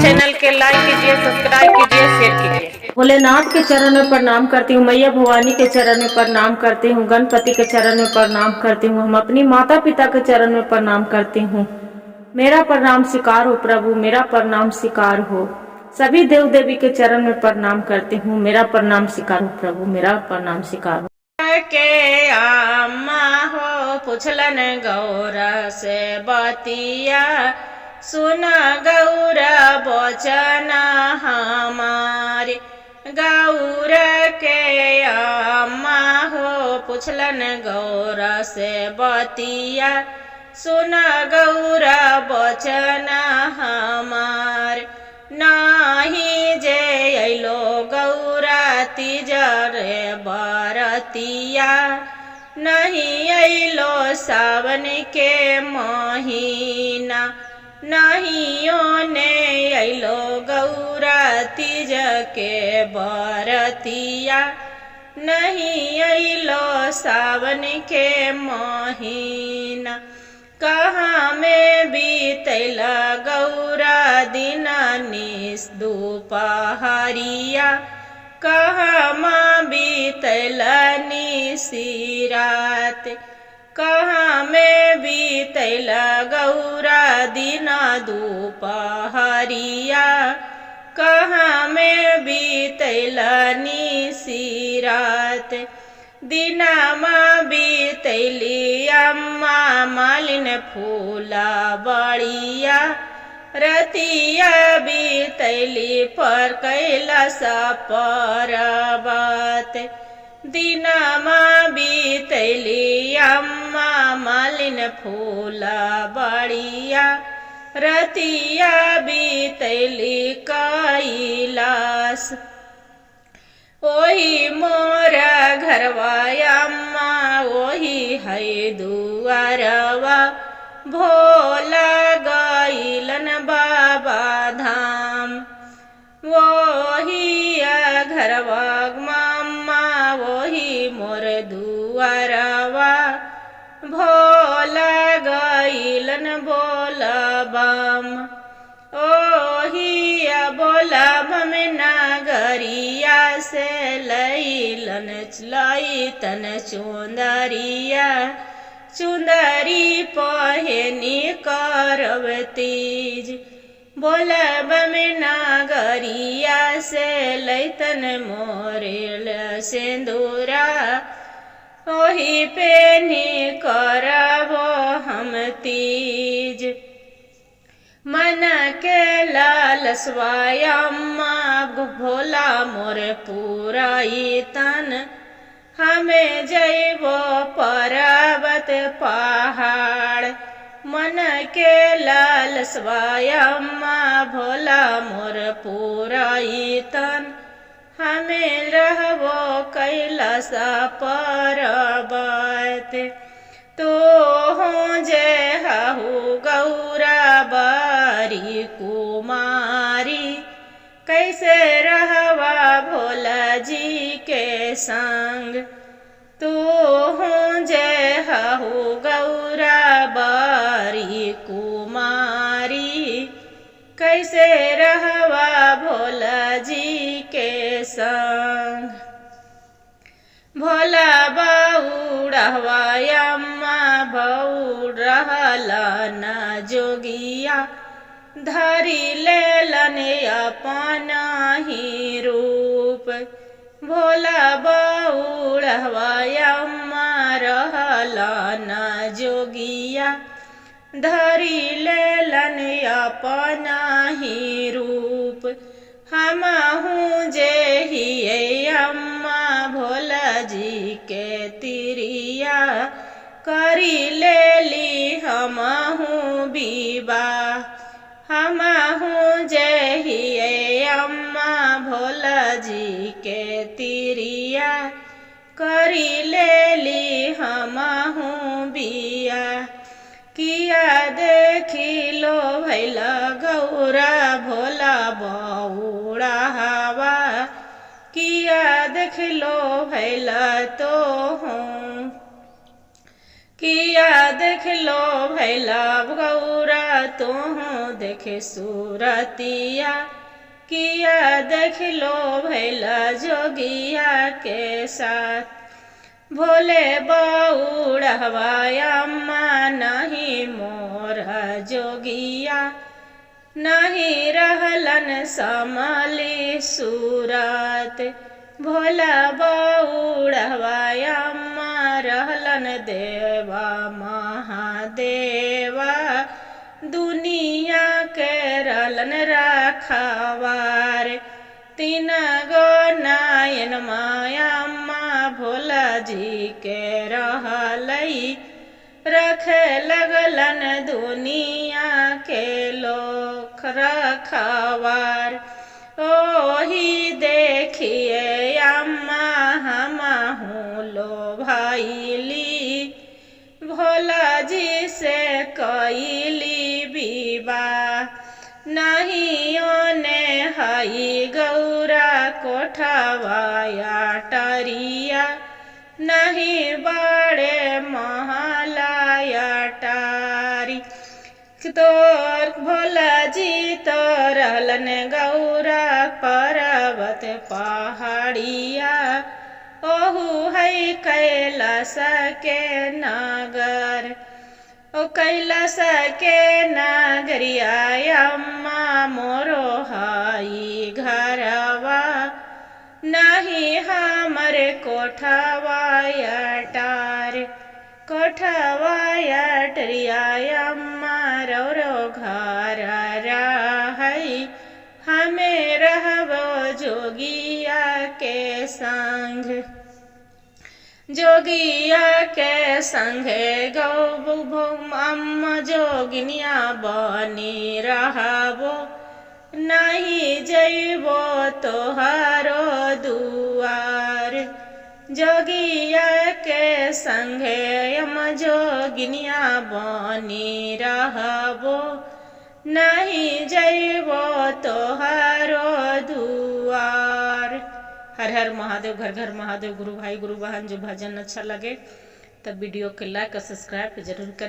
Channel के लाइक कीजिए, subscribe कीजिए, शेयर कीजिए। भोलेनाथ के चरण में प्रणाम करती हूँ, मैया भवानी के चरण में प्रणाम करती हूँ, गणपति के चरण में प्रणाम करती हूँ, हम अपनी माता पिता के चरण में प्रणाम करती हूँ। मेरा प्रणाम स्वीकार हो प्रभु, मेरा प्रणाम स्वीकार हो। सभी देव देवी के चरण में प्रणाम करती हूँ, मेरा प्रणाम स्वीकार हो प्रभु, मेरा प्रणाम स्वीकार हो। के अम्मा हो पुछलन गौरा से बतिया, सुन गौरा बचन हमारे। गौरा के अम्मा हो पुछलन गौरा से बतिया, सुन गौरा बचन हमार। नाही जे अइलो गौरा तीजर बरतिया, नहीं अइलो सावन के महीना, नहीं ओने अइलो गौरा तीज के बरतिया, नहीं अइलो सावन के महीना। कहाँ में बीतल गौरा दिन निस दुपहरिया, कहाँ माँ बीतल निसी रात। कहाँ में बीतल गौरा दिन दुपहरिया, कहाँ में बीतल निसी रात। दिनमा बीतैली अम्मा मालिन फूला बड़िया, रतिया बीतैली पर कैलाश पर्वत। दिनमा बीतैली अम्मा मालिन फूला बड़िया, रतिया बीतैली कैलाश। ओही मोरा घरवा अम्मा ओही है दुआरवा, भोला गइलन बाबा धाम। वही घरवा अम्मा वही मोर दुआरवा, भोला गइलन बोलबम। ओही बोलब में नगरिया से लैलन लैतन चुंदरिया, चुंदरी पहनी करब तीज। बोलब में नगरिया से लैतन मोरेल सिंदूरा, ओही पेनी करबो हम तीज। मन के लालसवा अम्मा भोला मोर पुराई तन, हमें जइबो पर्वत पहाड़। मन के लालसवा अम्मा भोला मोर पुराई तन, हमें रहबो कैलाश पर्वत। तो हो जे हहु गौरा बारी कुमारी, कैसे रहवा भोला जी के संग। तू हो जे हहु गौरा बारी कुमारी, कैसे रहवा भोला जी के संग। भोला बउड़हवा अम्मा बउड़ रहला न जोगिया, धरी लेलन अपना ही रूप। भोला बउड़हवा अम्मा रहला न जोगिया, धरी लेलन अपना ही रूप। हमहूँ जे हिये अम्मा भोला जी के तिरिया, करी लेली हमहूँ विवाह। हमहूँ जे हिये अम्मा भोला जी के तिरिया, करी लेली हमहूँ बियाह। किया देखी लो भैला गौरा भोला बउड़ा हवा, किया देख लो भैला तो हूँ। किया देख लो भैला गौरा तो देखे सूरतिया किया देख लो भैला जोगिया के साथ। भोले बउढ़वा अम्मा नहीं मोरा जोगिया नहीं रहलन समली सूरत। भोला बउढ़वा अम्मा रहलन देवा महादेवा दुनिया के रहलन रखवार। तीन गो नायन माया अम्मा भोला जी के रहलई रखे लगलन दुनिया के लोग रखवार। ओही देखिए अम्मा हमहू लो भाईली भोला जी से कैली विवाह। नहीं ओने हई गौरा कोठवाया टरिया नहीं बड़े महलाया टारी। तोर भोला जी तो रहलन गौरा पर्वत पहाड़िया ओहू है कैलाश के नगर। ओ कैलाश के नगरिया अम्मा मोरो हाई घरवा नहीं हमरे कोठवाया टार। कोठवाया टरिया अम्मा रो घर रहई हमें रहबो जोगिया के संग। जोगिया के संगे गौ अम्मा जोगिनिया बनी रहबो नहीं जइबो तोहारो दुआर। जोगिया के संगे अम्मा जोगिनिया बनी रहबो नहीं जइबो तोहारो दुआर। हर हर महादेव, घर घर महादेव। गुरु भाई गुरु बहन, जो भजन अच्छा लगे तब वीडियो के लाइक और सब्सक्राइब जरूर करें।